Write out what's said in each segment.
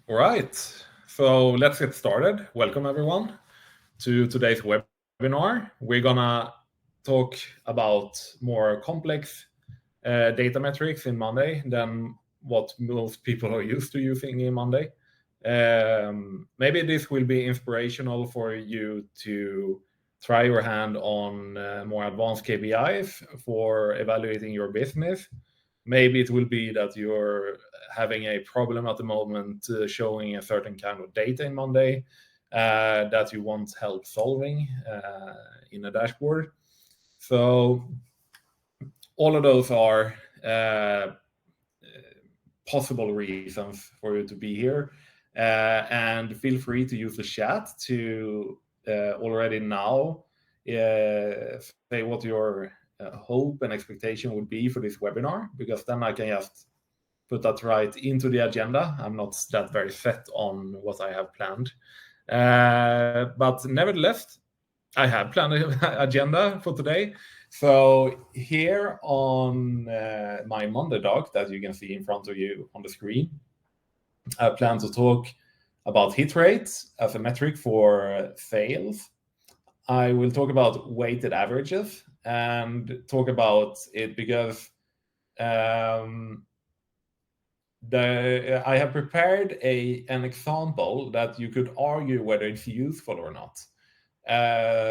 All right, so let's get started. Welcome everyone to today's webinar. We're gonna talk about more complex data metrics in Monday than what most people are used to using in Monday. Maybe this will be inspirational for you to try your hand on more advanced KPIs for evaluating your business. Maybe it will be that you're having a problem at the moment showing a certain kind of data in Monday that you want help solving in a dashboard. So all of those are possible reasons for you to be here. And feel free to use the chat to already now say what your hope and expectation would be for this webinar, because then I can just put that right into the agenda. I'm not that very set on what I have planned. But nevertheless, I have planned an agenda for today. So here on my Monday doc that you can see in front of you on the screen, I plan to talk about hit rates as a metric for sales. I will talk about weighted averages and talk about it because I have prepared an example that you could argue whether it's useful or not.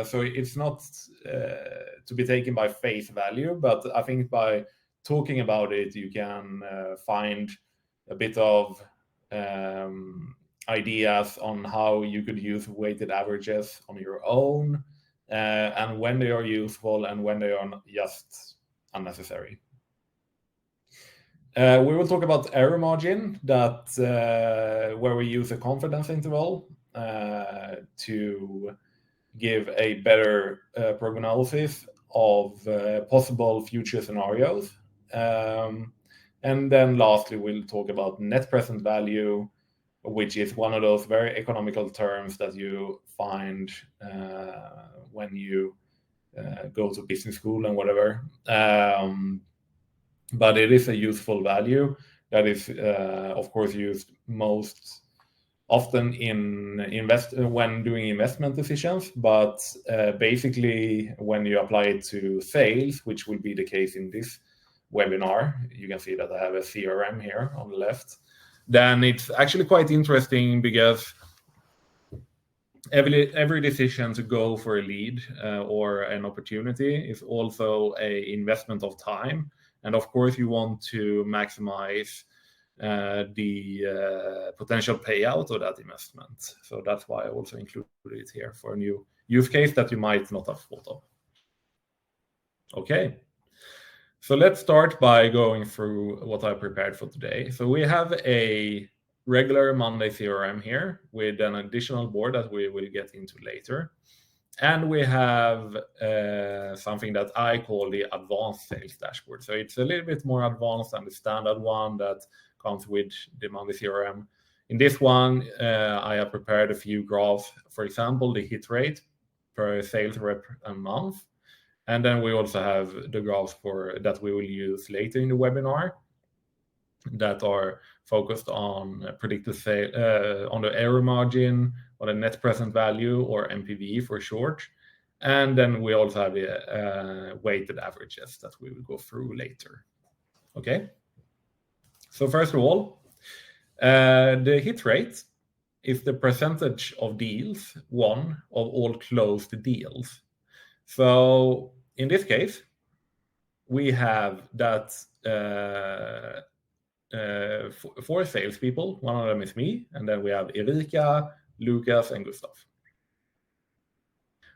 So it's not to be taken by face value, but I think by talking about it, you can find a bit of ideas on how you could use weighted averages on your own, and when they are useful and when they are just unnecessary. We will talk about error margin, that where we use a confidence interval to give a better prognosis of possible future scenarios. And then lastly, we'll talk about net present value, which is one of those very economical terms that you find when you go to business school and whatever. But it is a useful value that is, of course, used most often when doing investment decisions, but basically when you apply it to sales, which will be the case in this webinar, you can see that I have a CRM here on the left, then it's actually quite interesting because every decision to go for a lead or an opportunity is also an investment of time. And of course, you want to maximize the potential payout of that investment. So that's why I also included it here for a new use case that you might not have thought of. Okay, so let's start by going through what I prepared for today. So we have a regular Monday CRM here with an additional board that we will get into later. And we have something that I call the advanced sales dashboard. So it's a little bit more advanced than the standard one that comes with the Monday CRM. In this one, I have prepared a few graphs, for example, the hit rate per sales rep a month. And then we also have the graphs that we will use later in the webinar that are focused on predicted sale, on the error margin, or the net present value, or NPV for short. And then we also have the weighted averages that we will go through later. Okay. So first of all, the hit rate is the percentage of deals won of all closed deals. So in this case, we have that 4 salespeople. One of them is me, and then we have Erika, Lucas, and Gustav.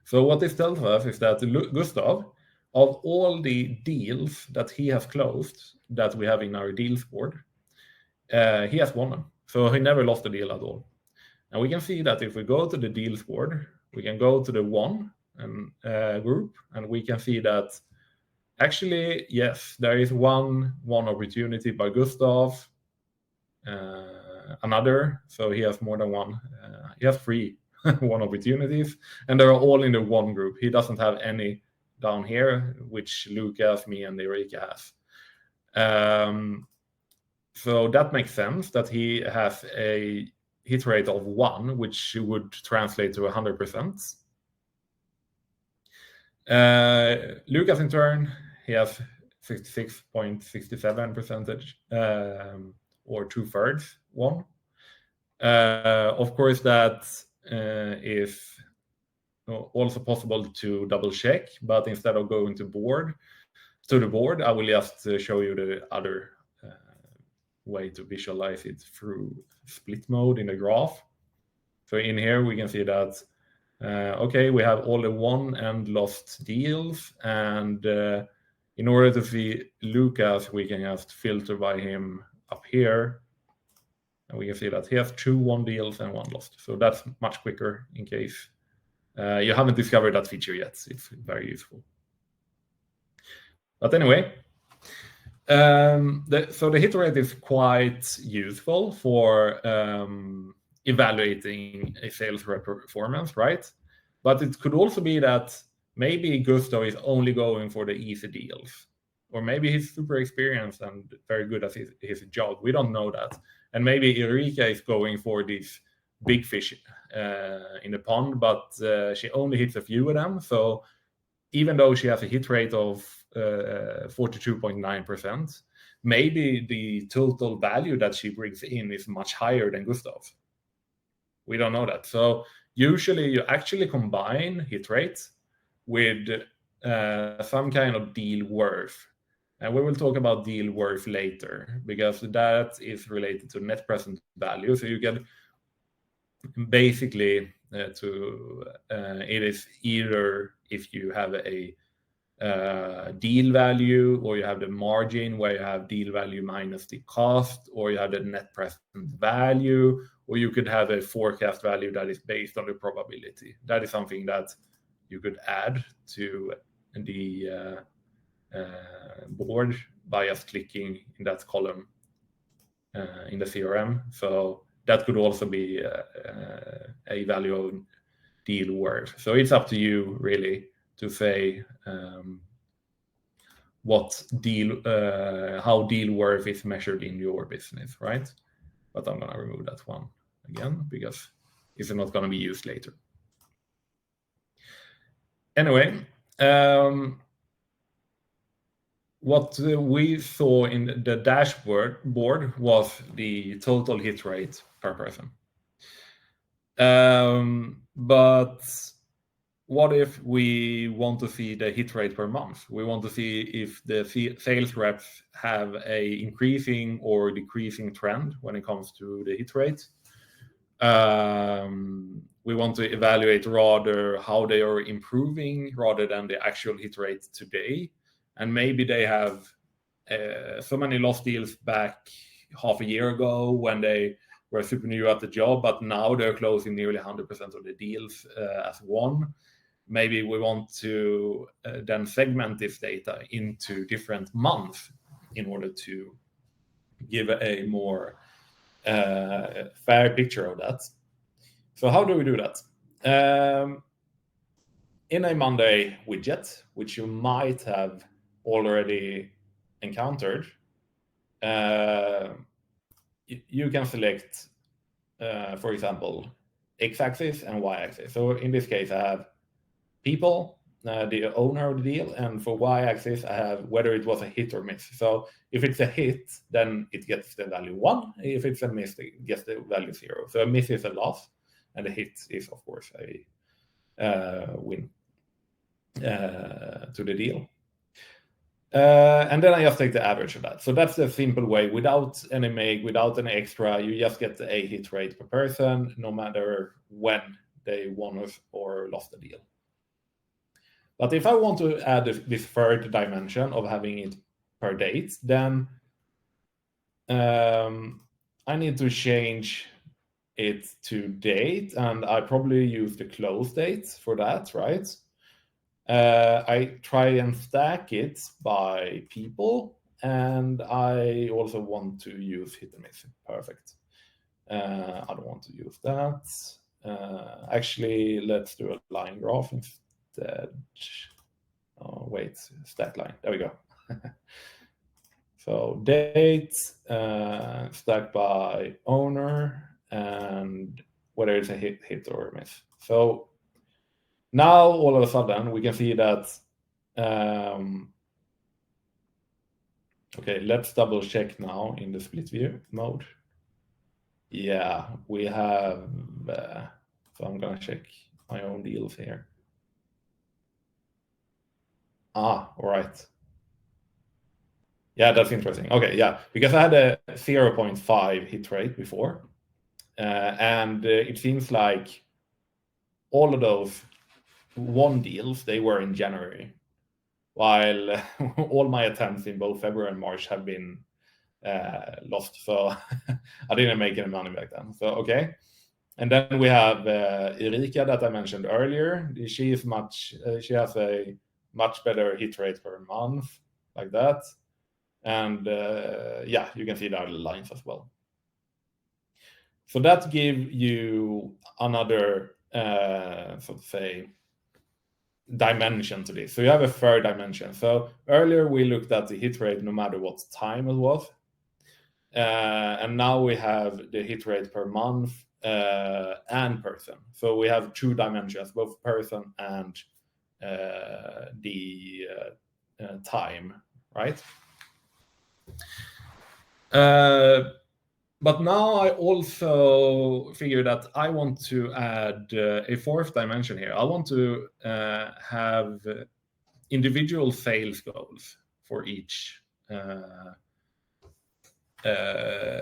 So what this tells us is that Gustav, of all the deals that he has closed that we have in our deals board, he has won them. So he never lost a deal at all. And we can see that if we go to the deals board, we can go to the won group, and we can see that actually, yes, there is one opportunity by Gustav, another, so he has more than one. He has 3 one opportunities, and they're all in the one group. He doesn't have any down here, which Lucas, me, and Erika has. So that makes sense that he has a hit rate of 1, which would translate to 100%. Lucas, in turn, he has 66.67%, or 2/3 1. Of course, that is also possible to double check, but instead of going to the board, I will just show you the other way to visualize it through split mode in the graph. So in here we can see that okay, we have all the won and lost deals, and in order to see Lucas, we can just filter by him up here, and we can see that he has 2 won deals and 1 lost. So that's much quicker in case you haven't discovered that feature yet. It's very useful. But anyway, so the hit rate is quite useful for evaluating a sales rep performance, right? But it could also be that maybe Gustav is only going for the easy deals, or maybe he's super experienced and very good at his job. We don't know that. And maybe Erika is going for these big fish in the pond, but she only hits a few of them. So even though she has a hit rate of 42.9%, maybe the total value that she brings in is much higher than Gustav. We don't know that. So usually you actually combine hit rates with some kind of deal worth. And we will talk about deal worth later, because that is related to net present value. So you get basically it is either if you have a deal value, or you have the margin where you have deal value minus the cost, or you have the net present value, or you could have a forecast value that is based on the probability. That is something that you could add to the board by just clicking in that column in the CRM. So that could also be a value of deal worth. So it's up to you really to say how deal worth is measured in your business, right? But I'm gonna remove that one again because it's not gonna be used later. Anyway, what we saw in the dashboard was the total hit rate per person. But what if we want to see the hit rate per month? We want to see if the sales reps have a increasing or decreasing trend when it comes to the hit rate. We want to evaluate rather how they are improving rather than the actual hit rate today. And maybe they have so many lost deals back half a year ago when they were super new at the job, but now they're closing nearly 100% of the deals as won. Maybe we want to then segment this data into different months in order to give a more fair picture of that. So how do we do that? In a Monday widget, which you might have already encountered, you can select, for example, x-axis and y-axis. So in this case, I have people, the owner of the deal, and for y-axis, I have whether it was a hit or miss. So if it's a hit, then it gets the value 1. If it's a miss, it gets the value 0. So a miss is a loss, and a hit is, of course, a win to the deal. And then I just take the average of that. So that's the simple way, without any make, without any extra. You just get a hit rate per person, no matter when they won or lost the deal. But if I want to add this third dimension of having it per date, then I need to change it to date, and I probably use the close date for that, right? I try and stack it by people, and I also want to use hit and miss. Perfect. I don't want to use that. Actually, let's do a line graph instead. Oh, wait, stack line. There we go. So date, stacked by owner, and whether it's a hit or a miss. So now all of a sudden we can see that. Okay, let's double check now in the split view mode. Yeah, we have. So I'm gonna check my own deals here. All right. Yeah, that's interesting. Okay, yeah, because I had a 0.5 hit rate before, and it seems like all of those won deals, they were in January, while all my attempts in both February and March have been lost. So I didn't make any money back then. So okay. And then we have Erika that I mentioned earlier. She is she has a much better hit rate per month, like that. And yeah, you can see the other lines as well. So that gives you another, so to say, dimension to this. So you have a third dimension. So earlier we looked at the hit rate no matter what time it was. And now we have the hit rate per month and person. So we have two dimensions, both person and the time, right? But now I also figure that I want to add a fourth dimension here. I want to have individual sales goals for each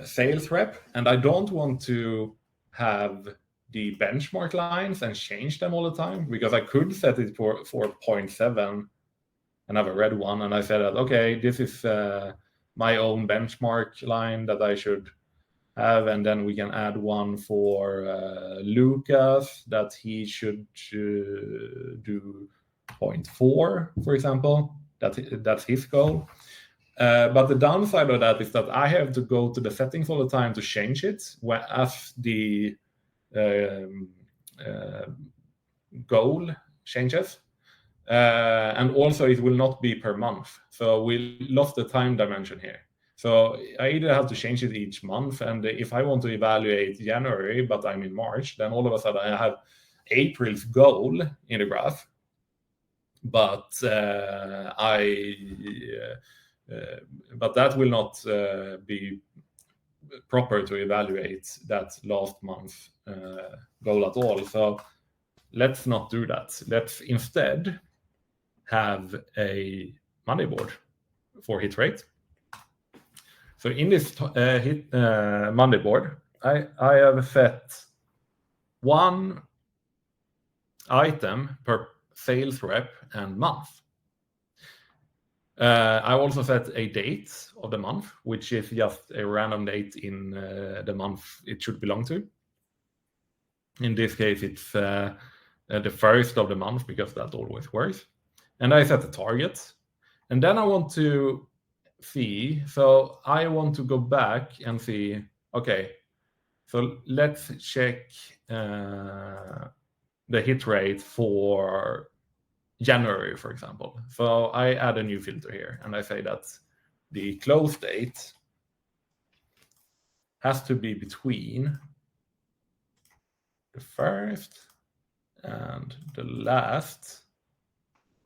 sales rep, and I don't want to have the benchmark lines and change them all the time, because I could set it for 0.7 and have a red one, and I said that, okay, this is my own benchmark line that I should have, and then we can add one for Lucas that he should do 0.4, for example. That's his goal. But the downside of that is that I have to go to the settings all the time to change it as the goal changes. And also it will not be per month. So we lost the time dimension here. So I either have to change it each month, and if I want to evaluate January, but I'm in March, then all of a sudden I have April's goal in the graph, but but that will not be proper to evaluate that last month goal at all. So let's not do that. Let's instead have a Monday board for hit rate. So in this Monday board, I have set one item per sales rep and month. I also set a date of the month, which is just a random date in the month it should belong to. In this case, it's the first of the month, because that always works. And I set the target. And then I want to see, so I want to go back and see, okay, so let's check the hit rate for January, for example. So I add a new filter here, and I say that the close date has to be between the 1st and the last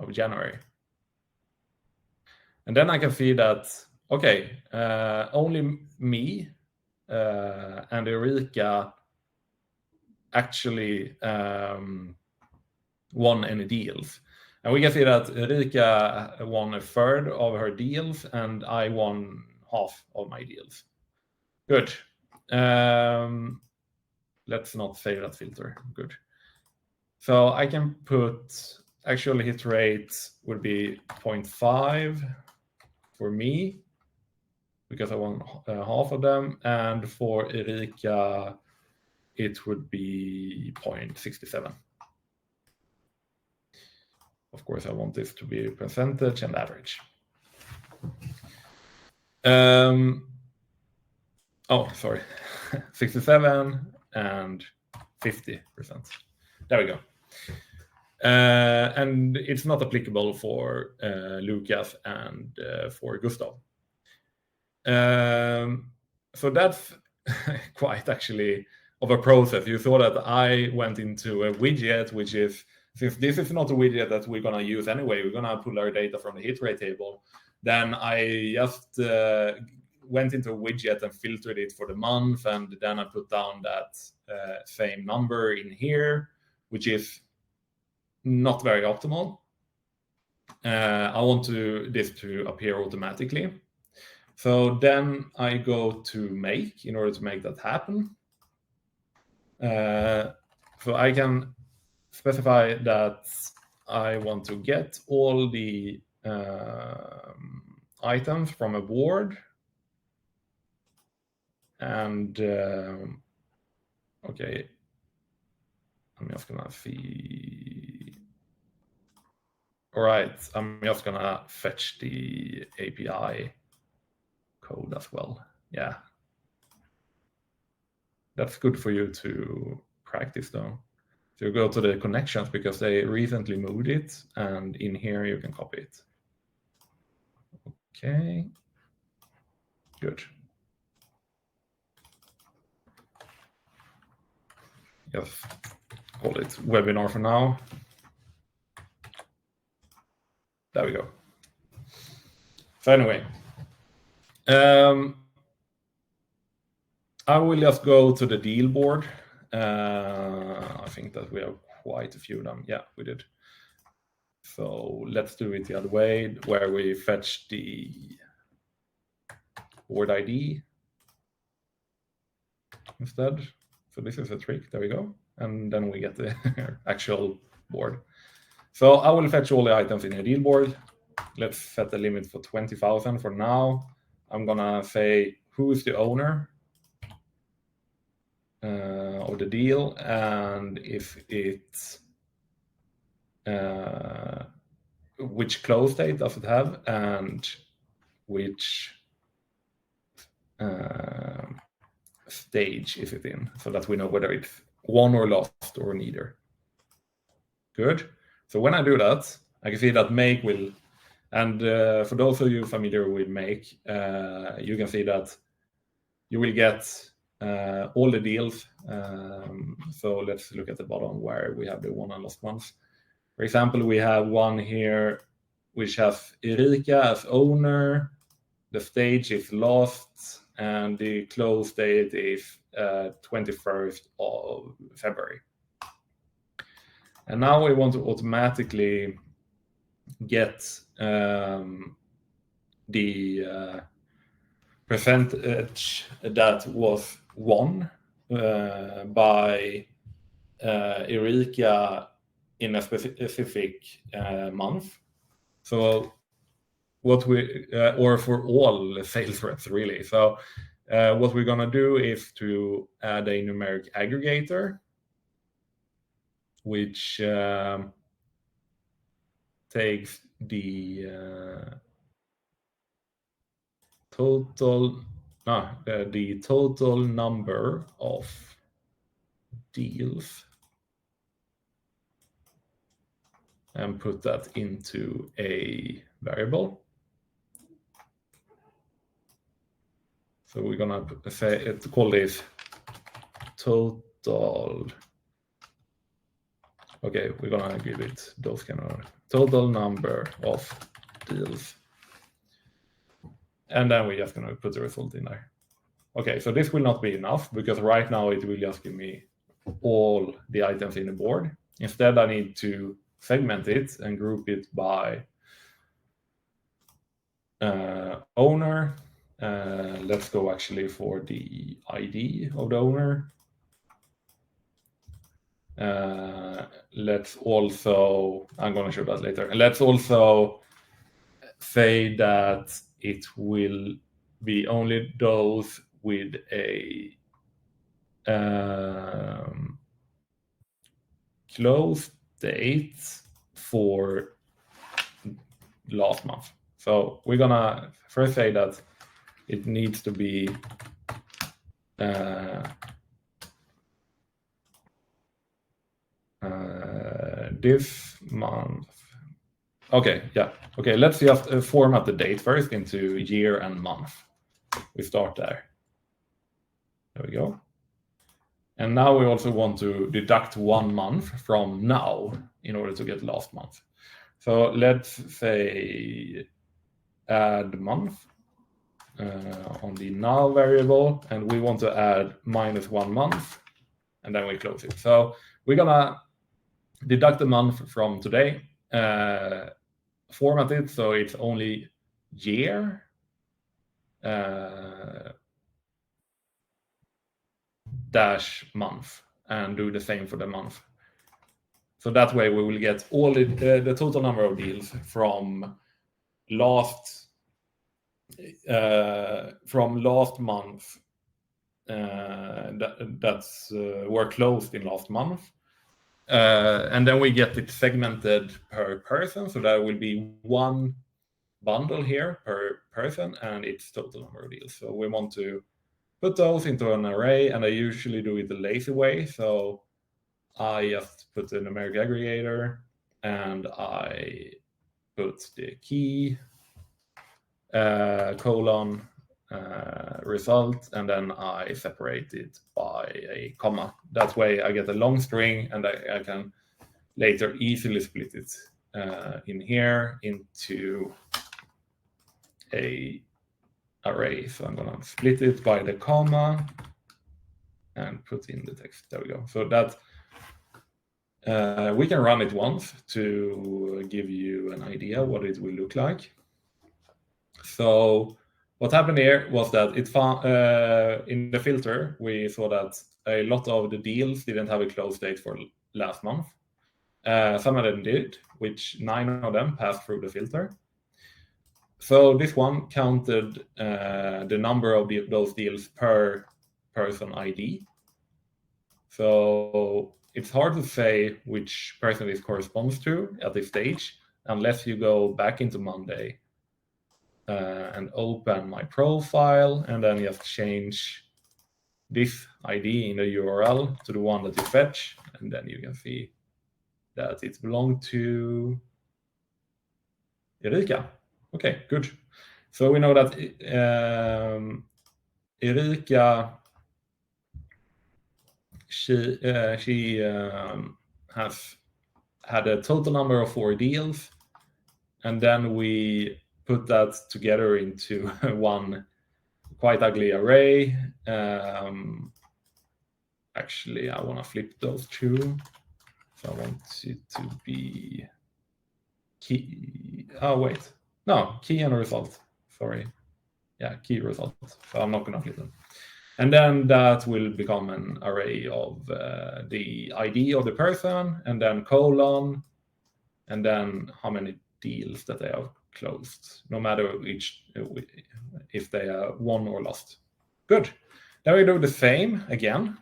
of January. And then I can see that, okay, only me and Erika actually won any deals. And we can see that Erika won a third of her deals, and I won half of my deals. Good. Let's not save that filter. Good. So I can put actual hit rate would be 0.5 for me, because I won half of them, and for Erika it would be 0.67. Of course, I want this to be percentage and average. Oh, sorry, 67 and 50%. There we go. And it's not applicable for Lucas and for Gustav. So that's quite actually of a process. You saw that I went into a widget, which is, since this is not a widget that we're gonna use anyway, we're gonna pull our data from the Hitrate table. Then I just went into a widget and filtered it for the month, and then I put down that same number in here, which is not very optimal. I want this to appear automatically. So then I go to make in order to make that happen. So I can specify that I want to get all the items from a board, and okay, I'm just gonna see. All right, I'm just gonna fetch the API code as well. Yeah, that's good for you to practice though. So you go to the connections because they recently moved it, and in here you can copy it. Okay, good. Just call it webinar for now. There we go. So anyway, I will just go to the deal board. I think that we have quite a few of them. Yeah, we did. So let's do it the other way, where we fetch the board ID instead. So this is a trick. There we go. And then we get the actual board. So I will fetch all the items in the deal board. Let's set the limit for 20,000 for now. I'm gonna say who is the owner of the deal, and if it's which close date does it have, and which stage is it in, so that we know whether it's won or lost or neither. Good. So when I do that, I can see that make will, and for those of you familiar with make, you can see that you will get all the deals. So let's look at the bottom where we have the won and lost ones. For example, we have one here which has Erika as owner, the stage is lost, and the close date is 21st of February. And now we want to automatically get the percentage that was won by Erika in a specific month. So what we, or for all sales reps really. So what we're gonna do is to add a numeric aggregator, which takes the total number of deals and put that into a variable. So we're gonna call this total. Okay, we're gonna give it those kind of total number of deals. And then we're just gonna put the result in there. Okay, so this will not be enough because right now it will just give me all the items in the board. Instead, I need to segment it and group it by owner. Let's go actually for the ID of the owner. Let's also, I'm going to show that later. And let's also say that it will be only those with a close date for last month. So we're gonna first say that it needs to be this month. Okay, yeah. Okay, let's just format the date first into year and month. We start there. There we go. And now we also want to deduct 1 month from now in order to get last month. So let's say add month on the now variable, and we want to add -1 month, and then we close it. So we're gonna deduct the month from today, format it so it's only year, dash month, and do the same for the month. So that way we will get all the total number of deals from last month that's were closed in last month. And then we get it segmented per person, so there will be one bundle here per person and its total number of deals. So we want to put those into an array, and I usually do it the lazy way. So I just put a numeric aggregator, and I put the key colon result, and then I separate it by a comma. That way I get a long string, and I can later easily split it in here into a array. So I'm gonna split it by the comma and put in the text. There we go. So that we can run it once to give you an idea what it will look like. So what happened here was that it found in the filter, we saw that a lot of the deals didn't have a close date for last month. Some of them did, which 9 of them passed through the filter. So this one counted the number of those deals per person ID. So it's hard to say which person this corresponds to at this stage, unless you go back into Monday and open my profile, and then just change this ID in the URL to the one that you fetch, and then you can see that it belonged to Erika. Okay, good. So we know that Erika, she has had a total number of 4 deals, and then we put that together into one quite ugly array. Actually, I want to flip those two. So I want it to be key. Oh, wait. No, key and result. Sorry. Yeah, key result. So I'm not going to flip them. And then that will become an array of the ID of the person, and then colon, and then how many deals that they have closed, no matter if they are won or lost. Good. Then we do the same again.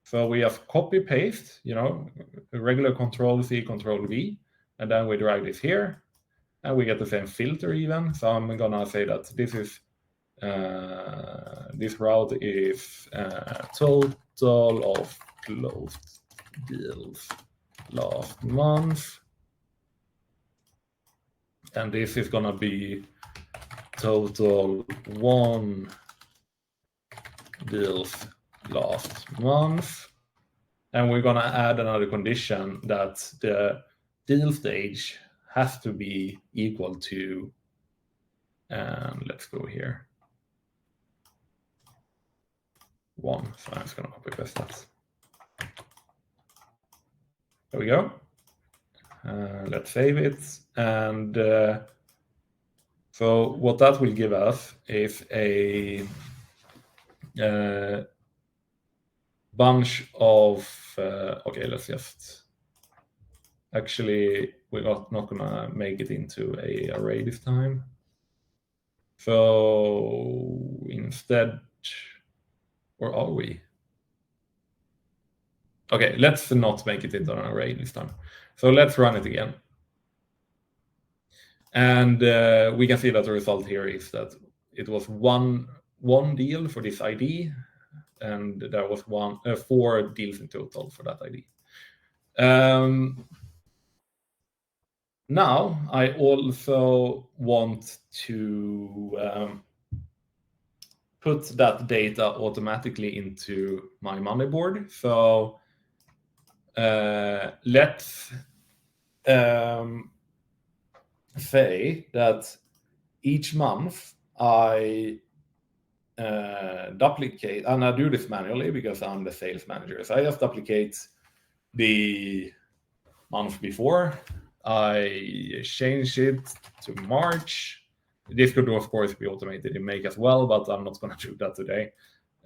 So we have copy paste, regular Control-C, Control-V, and then we drag this here, and we get the same filter even. So I'm gonna say that this is this route is total of closed deals last month, and this is gonna be total won deals last month, and we're gonna add another condition that the deal stage has to be equal to, and let's go here, 1. So I'm just gonna copy paste that. There we go. Let's save it, and so what that will give us is a bunch of okay, let's just actually, we're not gonna make it into a array this time. So instead, or are we? Okay, let's not make it into an array this time. So let's run it again. And we can see that the result here is that it was one deal for this ID, and there was 4 deals in total for that ID. Now I also want to put that data automatically into my Monday board. So let's say that each month I duplicate, and I do this manually because I'm the sales manager. So I just duplicate the month before. I change it to March. This could, of course, be automated in Make as well, but I'm not going to do that today.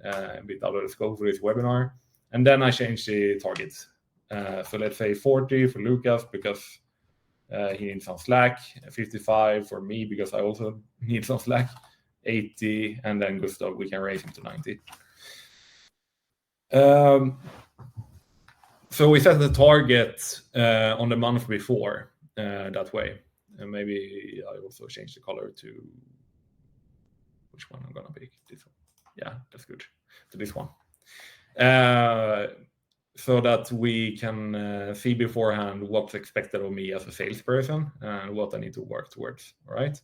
A bit out of the scope for this webinar. And then I change the target. So let's say 40 for Lucas because he needs some slack, 55 for me because I also need some slack, 80, and then Gustav, we can raise him to 90. So we set the target on the month before that way. And maybe I also change the color to which one I'm gonna pick. This one. Yeah, that's good. To this one. So that we can see beforehand what's expected of me as a salesperson and what I need to work towards. All right.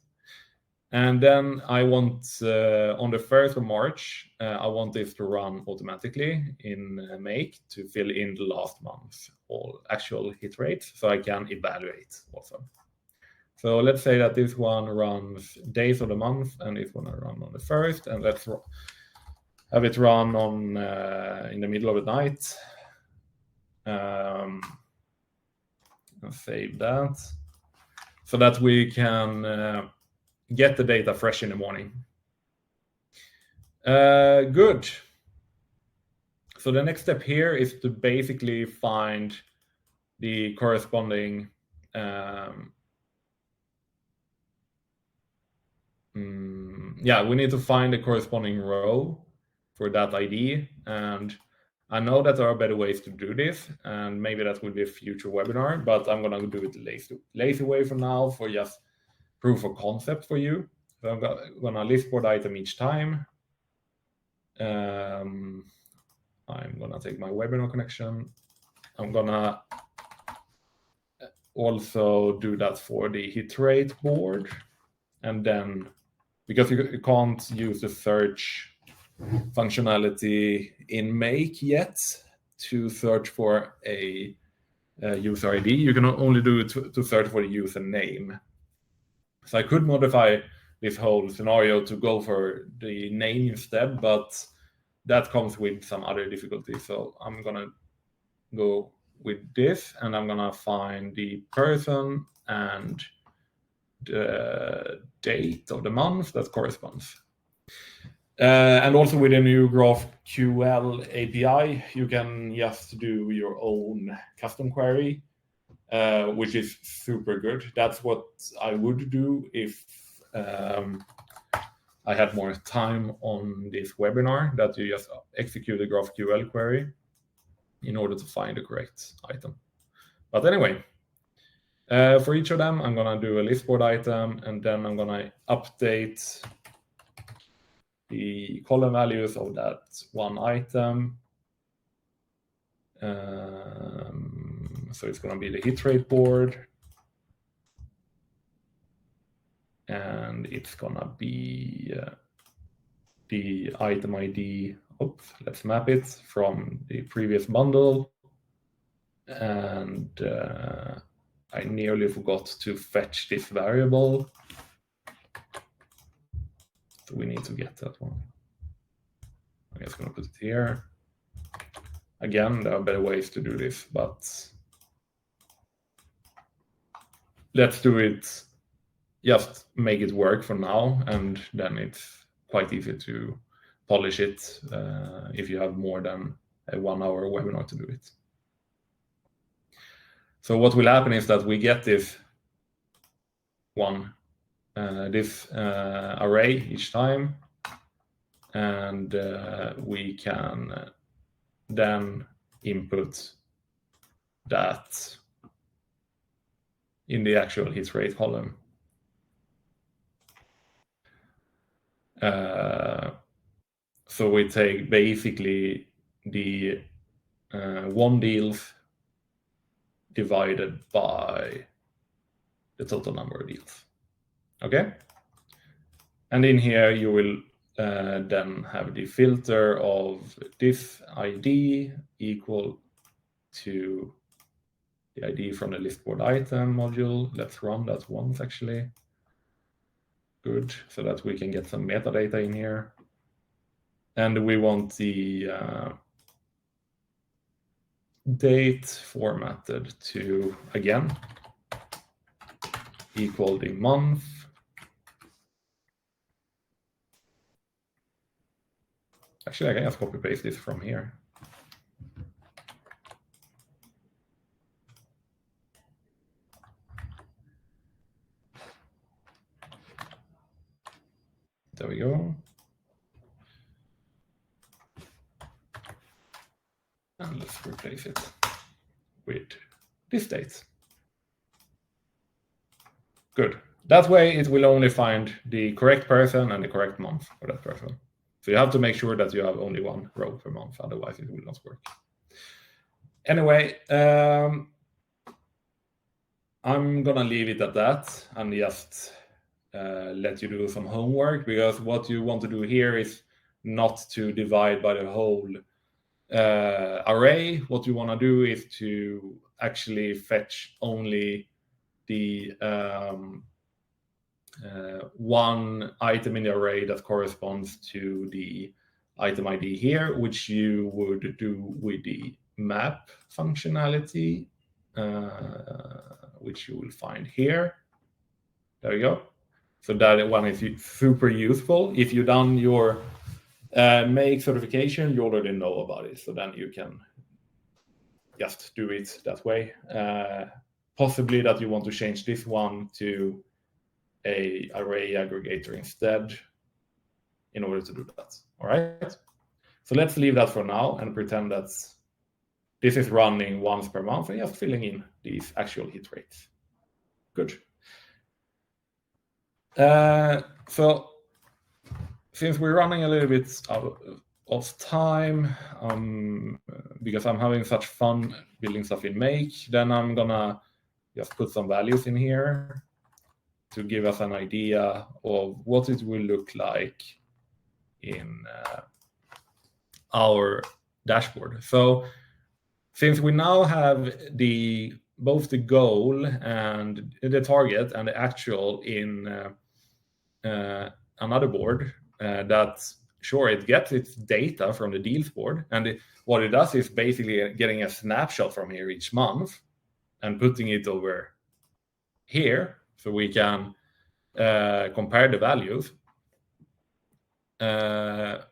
And then I want on the 1st of March, I want this to run automatically in Make to fill in the last month's all actual hit rates, so I can evaluate also. So let's say that this one runs days of the month, and this one I run on the 1st, and let's have it run on in the middle of the night. And save that so that we can get the data fresh in the morning. Good. So the next step here is to basically find the corresponding we need to find the corresponding row for that ID. And I know that there are better ways to do this, and maybe that will be a future webinar, but I'm going to do it the lazy way for now for just proof of concept for you. So I'm going to list board item each time. I'm going to take my webinar connection. I'm going to also do that for the Hitrate board. And then, because you can't use the search functionality in Make yet to search for a user ID, you can only do it to search for the username. So I could modify this whole scenario to go for the name instead, but that comes with some other difficulties. So I'm going to go with this, and I'm going to find the person and the date of the month that corresponds. And also with a new GraphQL API, you can just do your own custom query, which is super good. That's what I would do if I had more time on this webinar, that you just execute a GraphQL query in order to find the correct item. But anyway, for each of them, I'm going to do a list board item, and then I'm going to update the column values of that one item. So it's going to be the hit rate board. And it's going to be the item ID. Oops, let's map it from the previous bundle. And I nearly forgot to fetch this variable. So we need to get that one. I'm just going to put it here. Again, there are better ways to do this, but let's do it. Just make it work for now, and then it's quite easy to polish it if you have more than a 1 hour webinar to do it. So what will happen is that we get this array each time, and we can then input that in the actual hit rate column. So we take basically the won deals divided by the total number of deals. Okay? And in here you will then have the filter of this ID equal to the ID from the listboard item module. Let's run that once actually. Good, so that we can get some metadata in here. And we want the date formatted to, again, equal the month. Actually, I can just copy paste this from here. There we go. And let's replace it with this date. Good. That way, it will only find the correct person and the correct month for that person. So you have to make sure that you have only one row per month, otherwise it will not work. Anyway, I'm gonna leave it at that and just let you do some homework, because what you want to do here is not to divide by the whole array. What you want to do is to actually fetch only the one item in the array that corresponds to the item ID here, which you would do with the map functionality, which you will find here. There you go. So that one is super useful. If you've done your make certification, you already know about it. So then you can just do it that way. Possibly that you want to change this one to a array aggregator instead in order to do that. All right. So let's leave that for now and pretend that this is running once per month and just filling in these actual hit rates. Good. So since we're running a little bit out of time, because I'm having such fun building stuff in Make, then I'm gonna just put some values in here to give us an idea of what it will look like in our dashboard. So since we now have both the goal and the target and the actual in another board, that sure, it gets its data from the deals board, and what it does is basically getting a snapshot from here each month and putting it over here so we can compare the values.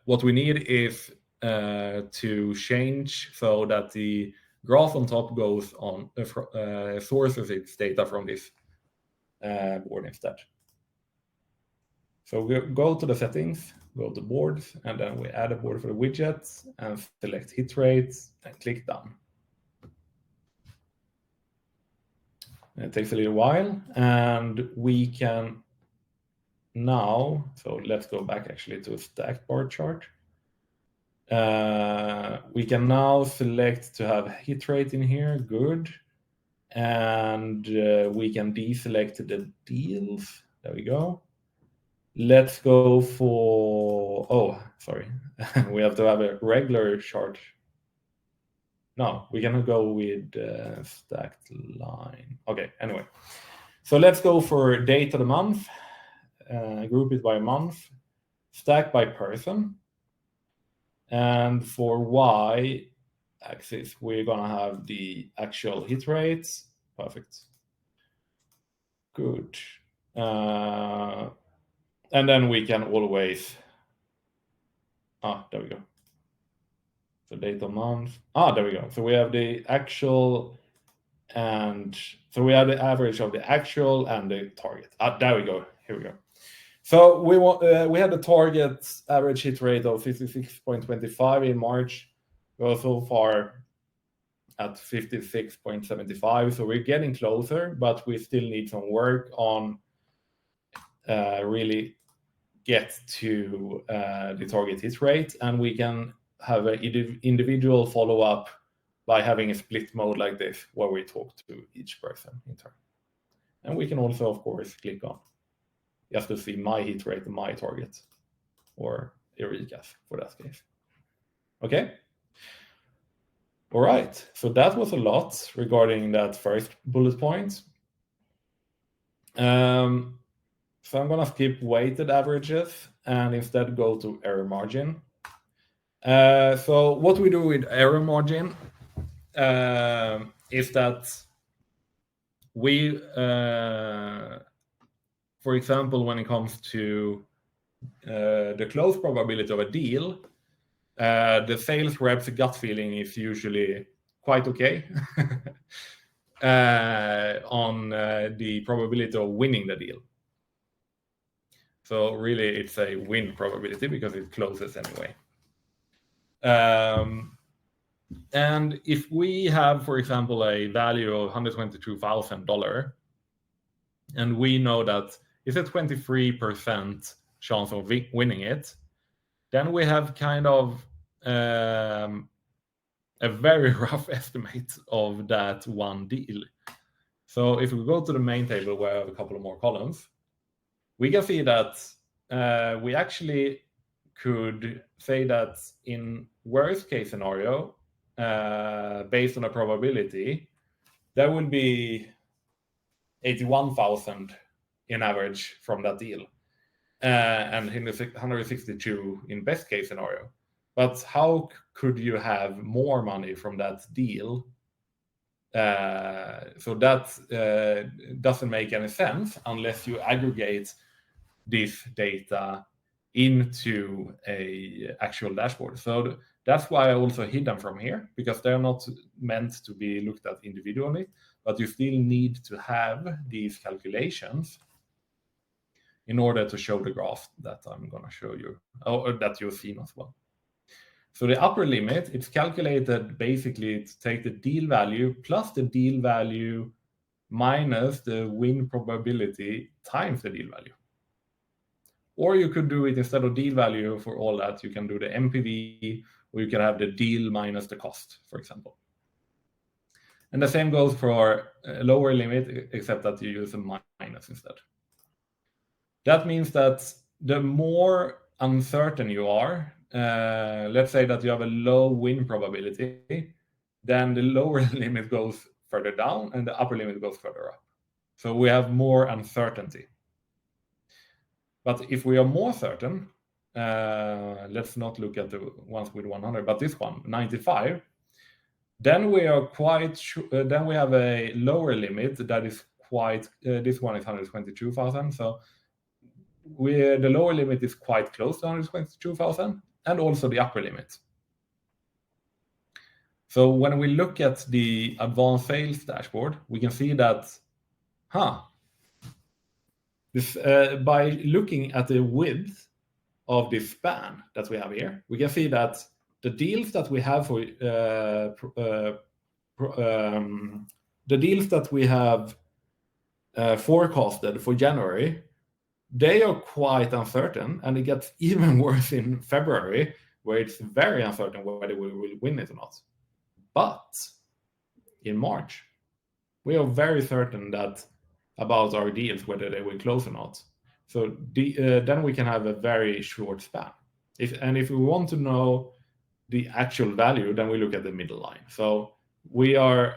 What we need is to change so that the graph on top goes on sources its data from this board instead. So we go to the settings, go to boards, and then we add a board for the widgets and select hit rates and click done. And it takes a little while, and we can now, so let's go back actually to a stacked bar chart. We can now select to have hit rate in here, good. And we can deselect the deals, there we go. Let's go for, oh, sorry. We have to have a regular chart. No, we can go with stacked line. Okay, anyway. So let's go for date of the month, group it by month, stack by person. And for Y axis, we're gonna have the actual hit rates. Perfect. Good. And then we can always, there we go. So date of month, there we go. So we have the actual, and so we have the average of the actual and the target. There we go, here we go. So we had the target average hit rate of 56.25 in March. We're so far at 56.75, so we're getting closer, but we still need some work on really get to the target hit rate, and we can have an individual follow-up by having a split mode like this, where we talk to each person in turn. And we can also, of course, click on just to see my hit rate and my target or Eurekas for that case. Okay. All right. So that was a lot regarding that first bullet point. So I'm going to skip weighted averages and instead go to error margin. So what we do with error margin is that we, for example, when it comes to the close probability of a deal, the sales rep's gut feeling is usually quite okay on the probability of winning the deal. So really, it's a win probability because it closes anyway. And if we have, for example, a value of $122,000, and we know that it's a 23% chance of winning it, then we have kind of a very rough estimate of that one deal. So if we go to the main table where I have a couple of more columns, we can see that we actually could say that in worst case scenario, based on a probability, there will be 81,000 in average from that deal, and 162 in best case scenario. But how could you have more money from that deal? So that doesn't make any sense unless you aggregate this data into a actual dashboard. So that's why I also hid them from here, because they're not meant to be looked at individually, but you still need to have these calculations in order to show the graph that I'm going to show you, or that you've seen as well. So the upper limit, it's calculated basically to take the deal value plus the deal value minus the win probability times the deal value. Or you could do it instead of deal value for all that, you can do the MPV, or you can have the deal minus the cost, for example. And the same goes for a lower limit, except that you use a minus instead. That means that the more uncertain you are, let's say that you have a low win probability, then the lower limit goes further down and the upper limit goes further up. So we have more uncertainty. But if we are more certain, let's not look at the ones with 100, but this one, 95, then we are quite then we have a lower limit that is quite, this one is 122,000. So the lower limit is quite close to 122,000, and also the upper limit. So when we look at the advanced sales dashboard, we can see that, this, by looking at the width of this span that we have here, we can see that the deals that we have for the deals that we have forecasted for January, they are quite uncertain, and it gets even worse in February, where it's very uncertain whether we will win it or not. But in March, we are very certain that about our deals, whether they will close or not. So then we can have a very short span. If we want to know the actual value, then we look at the middle line. So we are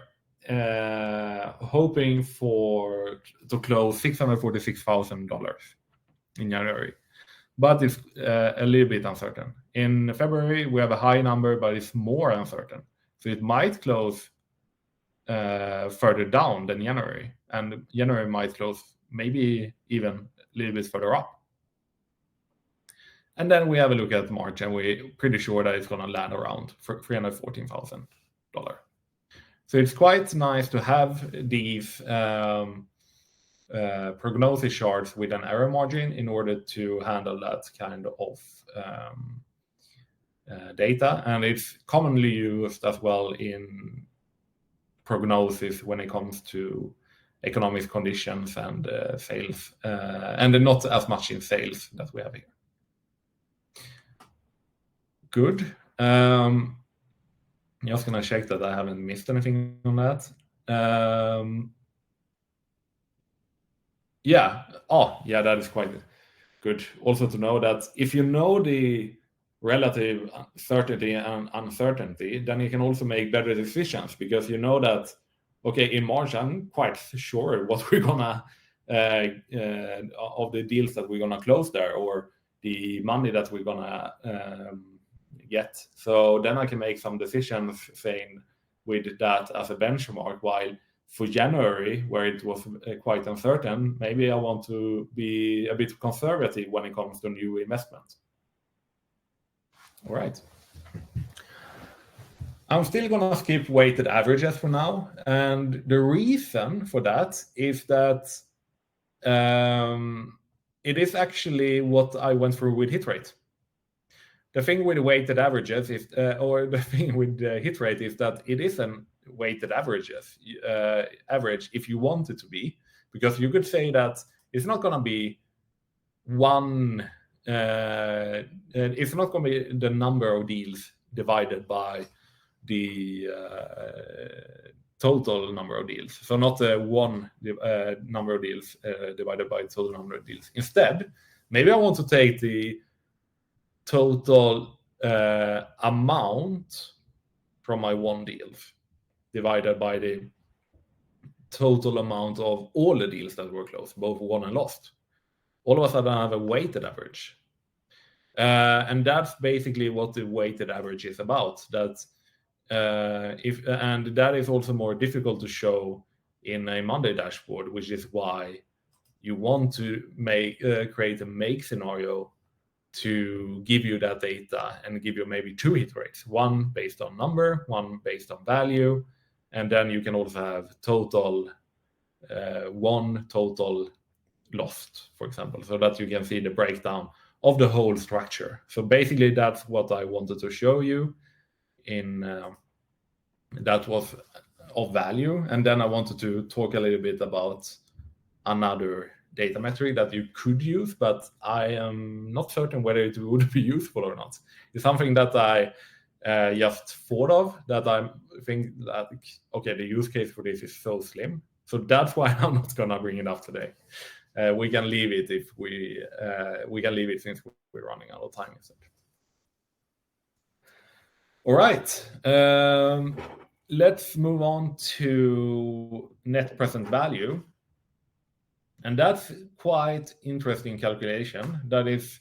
hoping to close $646,000 in January, but it's a little bit uncertain. In February, we have a high number, but it's more uncertain. So it might close further down than January, and January might close maybe even a little bit further up. And then we have a look at March, and we're pretty sure that it's going to land around $314,000. So it's quite nice to have these prognosis charts with an error margin in order to handle that kind of data. And it's commonly used as well in prognosis when it comes to economic conditions and sales, and not as much in sales that we have here. Good. I'm just going to check that I haven't missed anything on that. Yeah. Oh, yeah, that is quite good also to know that if you know the relative certainty and uncertainty, then you can also make better decisions, because you know that, okay, in March, I'm quite sure what we're gonna, of the deals that we're gonna close there, or the money that we're gonna get. So then I can make some decisions saying with that as a benchmark, while for January, where it was quite uncertain, maybe I want to be a bit conservative when it comes to new investment. All right. I'm still going to skip weighted averages for now. And the reason for that is that it is actually what I went through with Hitrate. The thing with weighted averages is, or the thing with Hitrate is that it isn't weighted averages, average if you want it to be, because you could say that it's not going to be one, it's not going to be the number of deals divided by the total number of deals. So not one number of deals divided by the total number of deals. Instead, maybe I want to take the total amount from my won deals divided by the total amount of all the deals that were closed, both won and lost. All of a sudden I have a weighted average. And that's basically what the weighted average is about. That and that is also more difficult to show in a Monday dashboard, which is why you want to create a make scenario to give you that data and give you maybe two hit rates, one based on number, one based on value, and then you can also have total won, total lost, for example, so that you can see the breakdown of the whole structure. So basically that's what I wanted to show you in that was of value. And then I wanted to talk a little bit about another data metric that you could use, but I am not certain whether it would be useful or not. It's something that I just thought of, that I think that, okay, the use case for this is so slim. So that's why I'm not gonna bring it up today. We can leave it if we can leave it since we're running out of time instead. All right, let's move on to net present value. And that's quite interesting calculation. That is,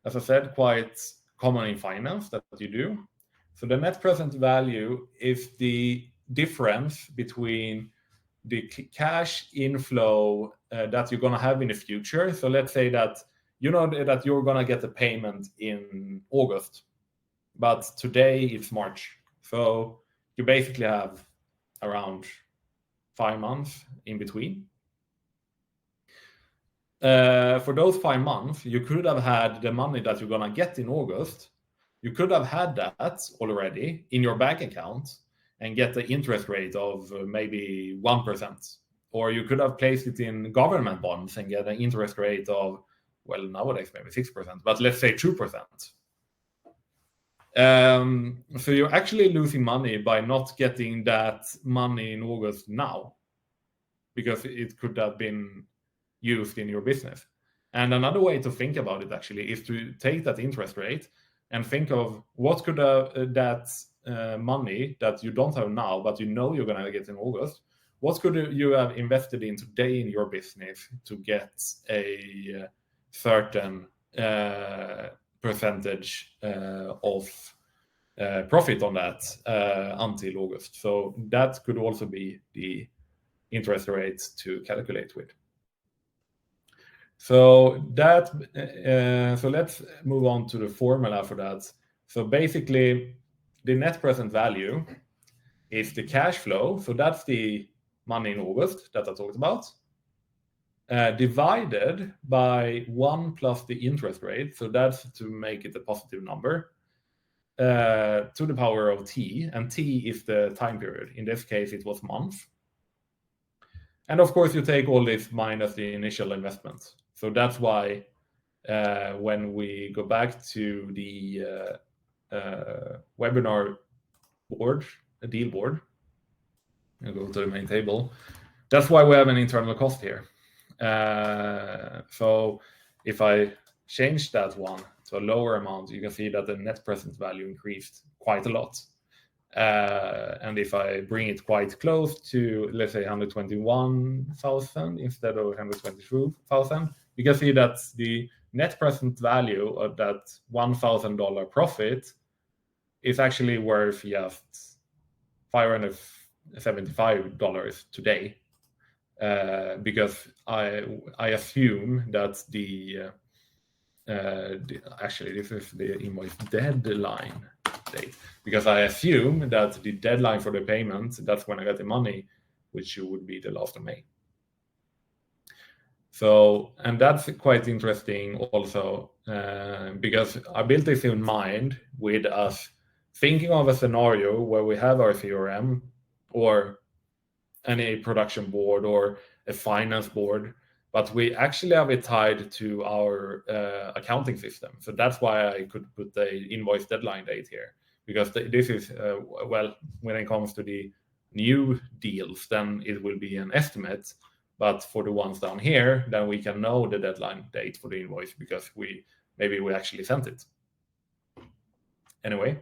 as I said, quite common in finance that you do. So the net present value is the difference between the cash inflow that you're going to have in the future. So let's say that you know that you're going to get a payment in August, but today it's March. So you basically have around 5 months in between. For those 5 months, you could have had the money that you're going to get in August. You could have had that already in your bank account and get the interest rate of maybe 1%. Or you could have placed it in government bonds and get an interest rate of, well, nowadays maybe 6%, but let's say 2%. So you're actually losing money by not getting that money in August now, because it could have been used in your business. And another way to think about it actually is to take that interest rate and think of what could that money that you don't have now, but you know you're going to get in August, what could you have invested in today in your business to get a certain percentage of profit on that until August. So that could also be the interest rate to calculate with. So that so let's move on to the formula for that. So basically, the net present value is the cash flow. So that's the money in August that I talked about, divided by 1 plus the interest rate. So that's to make it a positive number, to the power of t, and t is the time period. In this case, it was month. And of course, you take all this minus the initial investment. So that's why when we go back to the webinar board, a deal board, and go to the main table, that's why we have an internal cost here. So if I change that one to a lower amount, you can see that the net present value increased quite a lot. And if I bring it quite close to, let's say, 121,000 instead of 122,000, you can see that the net present value of that $1,000 profit is actually worth just $575 today, because I assume that actually this is the invoice deadline date, because I assume that the deadline for the payment, that's when I get the money, which would be the last of May. So, and that's quite interesting also, because I built this in mind with us thinking of a scenario where we have our CRM or any production board or a finance board, but we actually have it tied to our accounting system. So that's why I could put the invoice deadline date here, because this is, well, when it comes to the new deals, then it will be an estimate. But for the ones down here, then we can know the deadline date for the invoice because maybe we actually sent it. Anyway,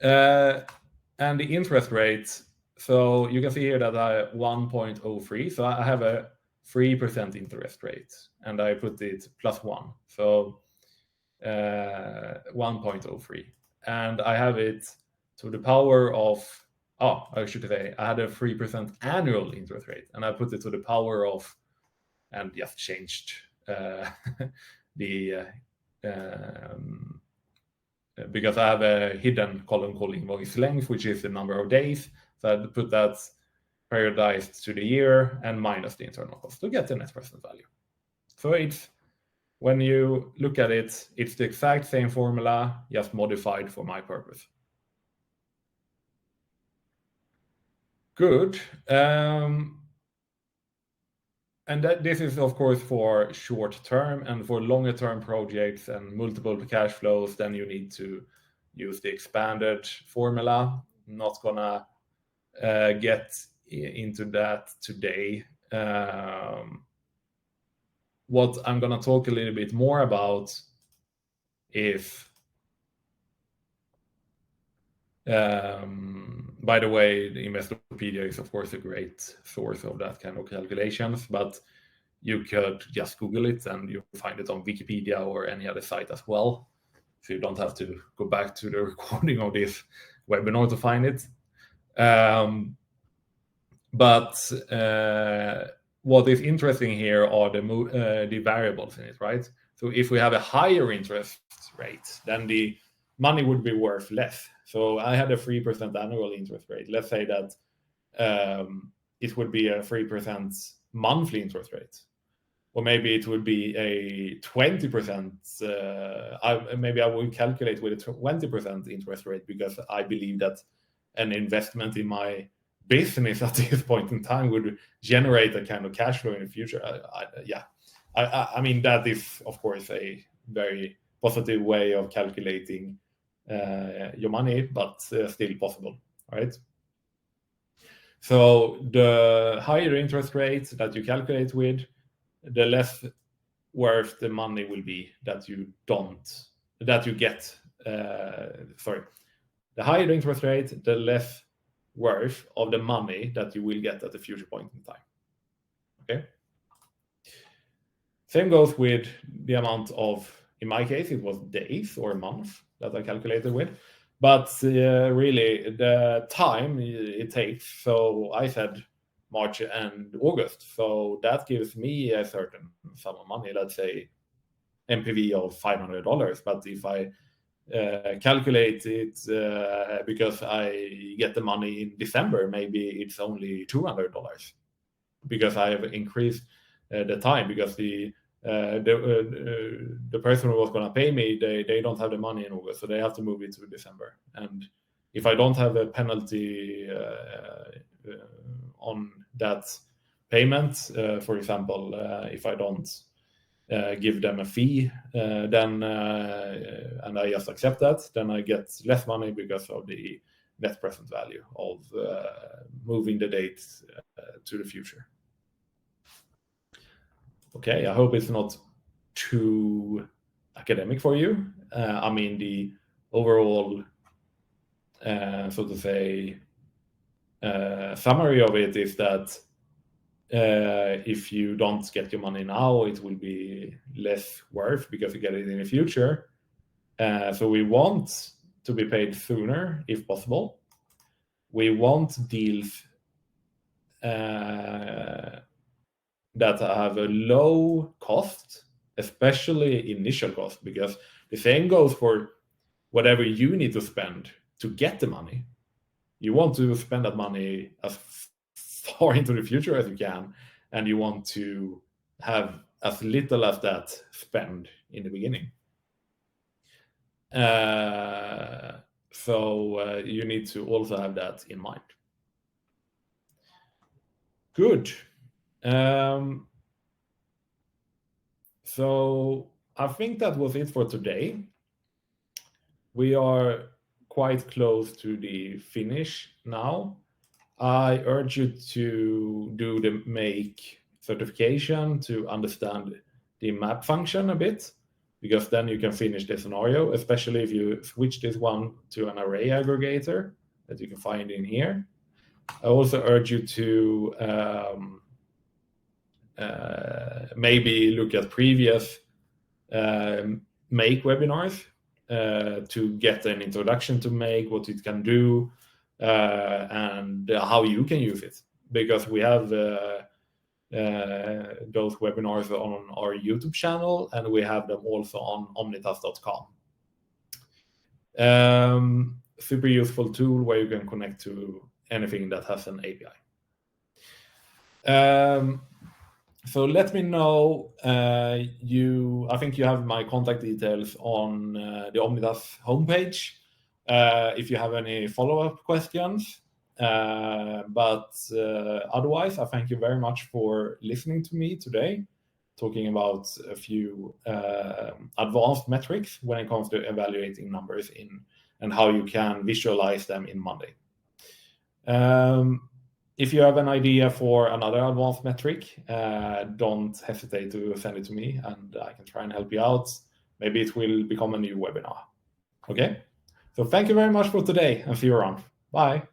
and the interest rate. So you can see here that I 1.03. So I have a 3% interest rate, and I put it +1. So 1.03, and I have it to the power of. Oh, I should say I had a 3% annual interest rate, and I put it to the power of, and just changed the because I have a hidden column called invoice length, which is the number of days. So I put that periodized to the year and minus the internal cost to get the net present value. So it's, when you look at it, it's the exact same formula, just modified for my purpose. Good. And this is, of course, for short term, and for longer term projects and multiple cash flows, then you need to use the expanded formula. I'm not gonna get into that today. What I'm gonna talk a little bit more about is, by the way, the Investopedia is of course a great source of that kind of calculations, but you could just Google it and you find it on Wikipedia or any other site as well. So you don't have to go back to the recording of this webinar to find it. But what is interesting here are the variables in it, right? So if we have a higher interest rate, then the money would be worth less. So I had a 3% annual interest rate. Let's say that it would be a 3% monthly interest rate. Or maybe it would be a 20%. Maybe I would calculate with a 20% interest rate, because I believe that an investment in my business at this point in time would generate a kind of cash flow in the future. I mean, that is, of course, a very positive way of calculating your money, but still possible, right? So the higher interest rate that you calculate with, the less worth the money will be that you get. The higher interest rate, the less worth of the money that you will get at a future point in time. Okay. Same goes with the amount of, in my case, it was days or months that I calculated with, but really the time it takes. So I said March and August. So that gives me a certain sum of money, let's say MPV of $500. But if I calculate it because I get the money in December, maybe it's only $200 because I have increased the time, because the person who was going to pay me, they don't have the money in August, so they have to move it to December. And if I don't have a penalty on that payment, for example, if I don't give them a fee, then and I just accept that, then I get less money because of the net present value of moving the date to the future. Okay, I hope it's not too academic for you. I mean, the overall, so to say, summary of it is that if you don't get your money now, it will be less worth because you get it in the future. So we want to be paid sooner if possible. We want deals that have a low cost, especially initial cost, because the same goes for whatever you need to spend to get the money. You want to spend that money as far into the future as you can, and you want to have as little as that spend in the beginning. So you need to also have that in mind. Good. So I think that was it for today. We are quite close to the finish now. I urge you to do the make certification to understand the map function a bit, because then you can finish the scenario, especially if you switch this one to an array aggregator that you can find in here. I also urge you to maybe look at previous make webinars to get an introduction to make, what it can do, and how you can use it, because we have those webinars on our YouTube channel, and we have them also on omnitas.com. Super useful tool where you can connect to anything that has an API. So let me know. I think you have my contact details on the Omnitas homepage if you have any follow-up questions. But otherwise, I thank you very much for listening to me today, talking about a few advanced metrics when it comes to evaluating numbers and how you can visualize them in Monday. If you have an idea for another advanced metric, don't hesitate to send it to me, and I can try and help you out. Maybe it will become a new webinar. Okay? So thank you very much for today, and see you around. Bye.